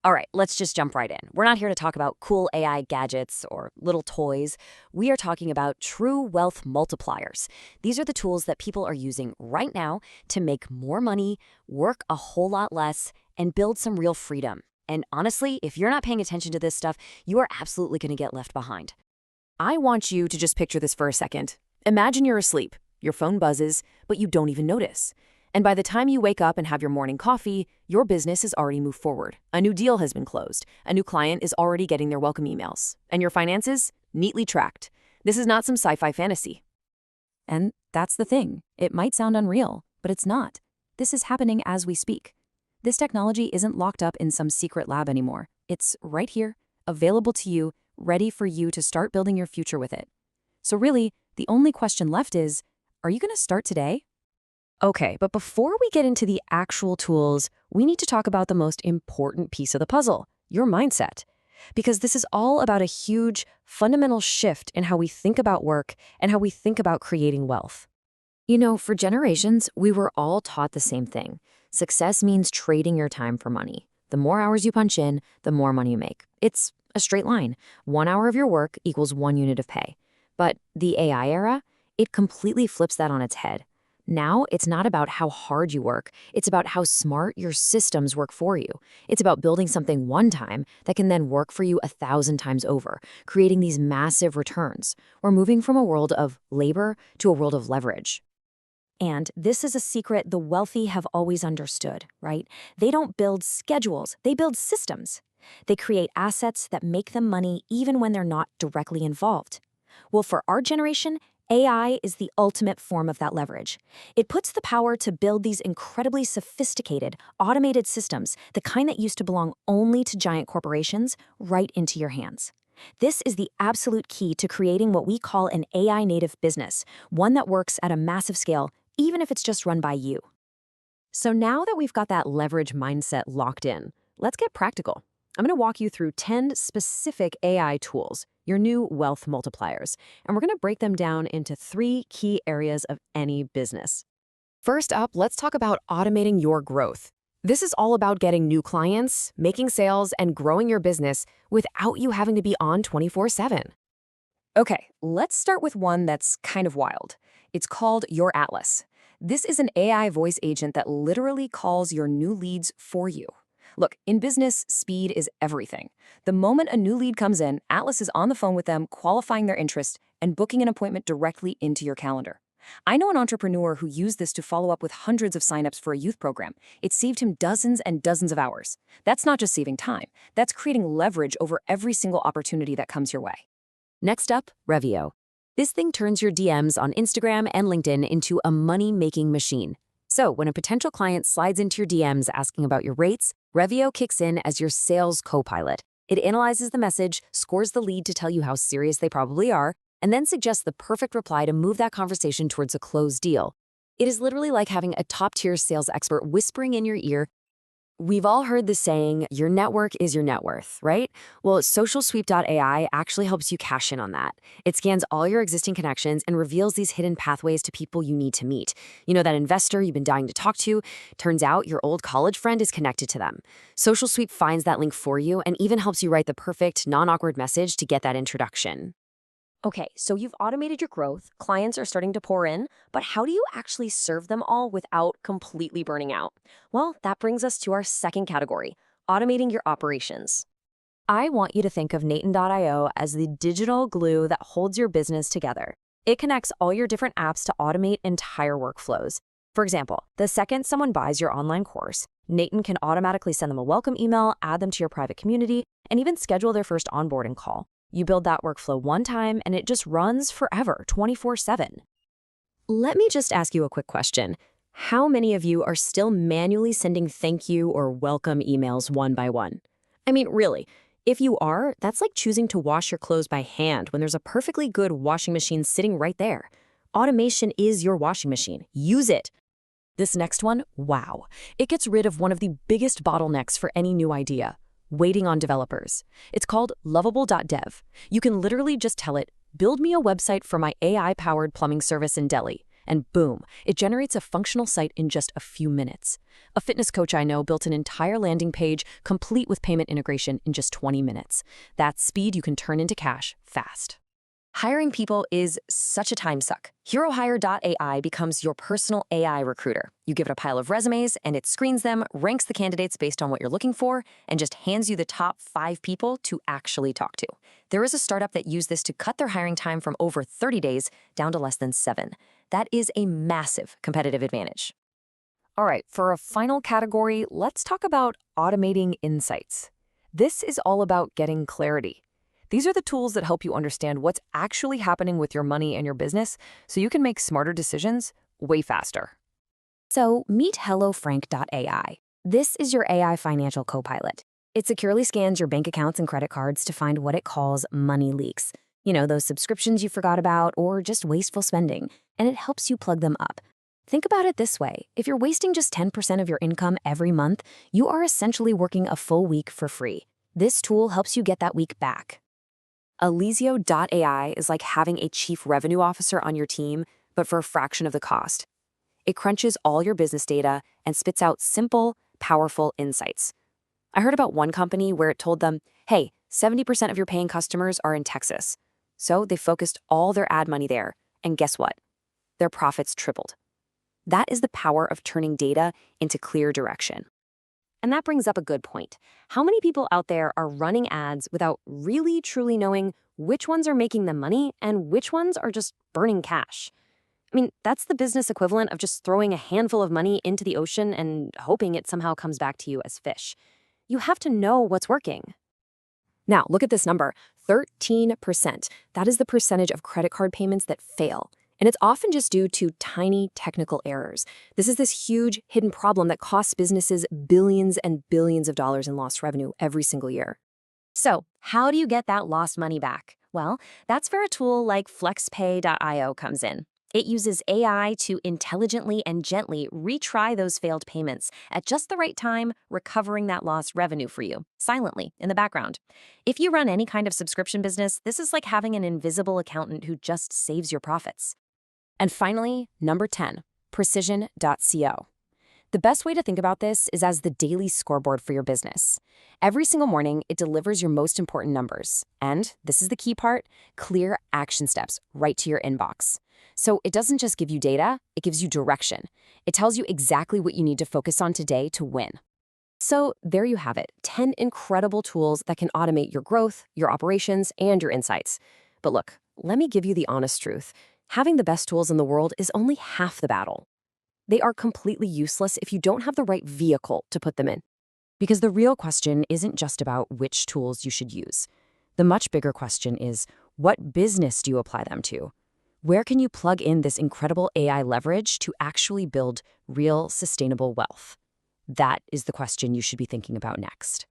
All right, let's just jump right in. We're not here to talk about cool AI gadgets or little toys. We are talking about true wealth multipliers. These are the tools that people are using right now to make more money, work a whole lot less, and build some real freedom. And honestly, if you're not paying attention to this stuff, you are absolutely going to get left behind. I want you to just picture this for a second. Imagine you're asleep, your phone buzzes, but you don't even notice. And by the time you wake up and have your morning coffee, your business has already moved forward. A new deal has been closed. A new client is already getting their welcome emails. And your finances? Neatly tracked. This is not some sci-fi fantasy. And that's the thing. It might sound unreal, but it's not. This is happening as we speak. This technology isn't locked up in some secret lab anymore. It's right here, available to you, ready for you to start building your future with it. So really, the only question left is, are you going to start today? Okay, but before we get into the actual tools, we need to talk about the most important piece of the puzzle, your mindset. Because this is all about a huge, fundamental shift in how we think about work and how we think about creating wealth. You know, for generations, we were all taught the same thing. Success means trading your time for money. The more hours you punch in, the more money you make. It's a straight line. 1 hour of your work equals 1 unit of pay. But the AI era, it completely flips that on its head. Now, it's not about how hard you work. It's about how smart your systems work for you. It's about building something one time that can then work for you 1,000 times over, creating these massive returns. We're moving from a world of labor to a world of leverage. And this is a secret the wealthy have always understood, right? They don't build schedules, they build systems. They create assets that make them money even when they're not directly involved. Well, for our generation, AI is the ultimate form of that leverage. It puts the power to build these incredibly sophisticated, automated systems, the kind that used to belong only to giant corporations, right into your hands. This is the absolute key to creating what we call an AI-native business, one that works at a massive scale, even if it's just run by you. So now that we've got that leverage mindset locked in, let's get practical. I'm going to walk you through 10 specific AI tools, your new wealth multipliers, and we're going to break them down into 3 key areas of any business. First up, let's talk about automating your growth. This is all about getting new clients, making sales, and growing your business without you having to be on 24/7. Okay, let's start with one that's kind of wild. It's called Your Atlas. This is an AI voice agent that literally calls your new leads for you. Look, in business, speed is everything. The moment a new lead comes in, Atlas is on the phone with them, qualifying their interest, and booking an appointment directly into your calendar. I know an entrepreneur who used this to follow up with hundreds of signups for a youth program. It saved him dozens and dozens of hours. That's not just saving time. That's creating leverage over every single opportunity that comes your way. Next up, Revio. This thing turns your DMs on Instagram and LinkedIn into a money-making machine. So when a potential client slides into your DMs asking about your rates, Revio kicks in as your sales co-pilot. It analyzes the message, scores the lead to tell you how serious they probably are, and then suggests the perfect reply to move that conversation towards a closed deal. It is literally like having a top-tier sales expert whispering in your ear. We've all heard the saying, your network is your net worth, right? Well, SocialSweep.ai actually helps you cash in on that. It scans all your existing connections and reveals these hidden pathways to people you need to meet. You know, that investor you've been dying to talk to, turns out your old college friend is connected to them. SocialSweep finds that link for you and even helps you write the perfect, non-awkward message to get that introduction. Okay, so you've automated your growth, clients are starting to pour in, but how do you actually serve them all without completely burning out? Well, that brings us to our second category, automating your operations. I want you to think of Natin.io as the digital glue that holds your business together. It connects all your different apps to automate entire workflows. For example, the second someone buys your online course, Natin can automatically send them a welcome email, add them to your private community, and even schedule their first onboarding call. You build that workflow one time, and it just runs forever, 24/7. Let me just ask you a quick question. How many of you are still manually sending thank you or welcome emails one by one? I mean, really, if you are, that's like choosing to wash your clothes by hand when there's a perfectly good washing machine sitting right there. Automation is your washing machine. Use it. This next one, wow. It gets rid of one of the biggest bottlenecks for any new idea. Waiting on developers. It's called lovable.dev. You can literally just tell it, build me a website for my AI-powered plumbing service in Delhi. and boom, it generates a functional site in just a few minutes. A fitness coach I know built an entire landing page complete with payment integration in just 20 minutes. That's speed you can turn into cash fast. Hiring people is such a time suck. HeroHire.ai becomes your personal AI recruiter. You give it a pile of resumes, and it screens them, ranks the candidates based on what you're looking for, and just hands you the top 5 people to actually talk to. There is a startup that used this to cut their hiring time from over 30 days down to less than 7. That is a massive competitive advantage. All right, for a final category, let's talk about automating insights. This is all about getting clarity. These are the tools that help you understand what's actually happening with your money and your business so you can make smarter decisions way faster. So meet HelloFrank.ai. This is your AI financial co-pilot. It securely scans your bank accounts and credit cards to find what it calls money leaks. You know, those subscriptions you forgot about or just wasteful spending, and it helps you plug them up. Think about it this way. If you're wasting just 10% of your income every month, you are essentially working a full week for free. This tool helps you get that week back. Alizio.ai is like having a chief revenue officer on your team, but for a fraction of the cost. It crunches all your business data and spits out simple, powerful insights. I heard about one company where it told them, hey, 70% of your paying customers are in Texas. So they focused all their ad money there, and guess what? Their profits tripled. That is the power of turning data into clear direction. And that brings up a good point. How many people out there are running ads without really truly knowing which ones are making them money and which ones are just burning cash? I mean, that's the business equivalent of just throwing a handful of money into the ocean and hoping it somehow comes back to you as fish. You have to know what's working. Now, look at this number, 13%. That is the percentage of credit card payments that fail. And it's often just due to tiny technical errors. This is this huge hidden problem that costs businesses billions and billions of dollars in lost revenue every single year. So, how do you get that lost money back? Well, that's where a tool like FlexPay.io comes in. It uses AI to intelligently and gently retry those failed payments at just the right time, recovering that lost revenue for you, silently, in the background. If you run any kind of subscription business, this is like having an invisible accountant who just saves your profits. And finally, number 10, precision.co. The best way to think about this is as the daily scoreboard for your business. Every single morning, it delivers your most important numbers. And, this is the key part, clear action steps right to your inbox. So it doesn't just give you data, it gives you direction. It tells you exactly what you need to focus on today to win. So there you have it, 10 incredible tools that can automate your growth, your operations, and your insights. But look, let me give you the honest truth. Having the best tools in the world is only half the battle. They are completely useless if you don't have the right vehicle to put them in. Because the real question isn't just about which tools you should use. The much bigger question is, what business do you apply them to? Where can you plug in this incredible AI leverage to actually build real, sustainable wealth? That is the question you should be thinking about next.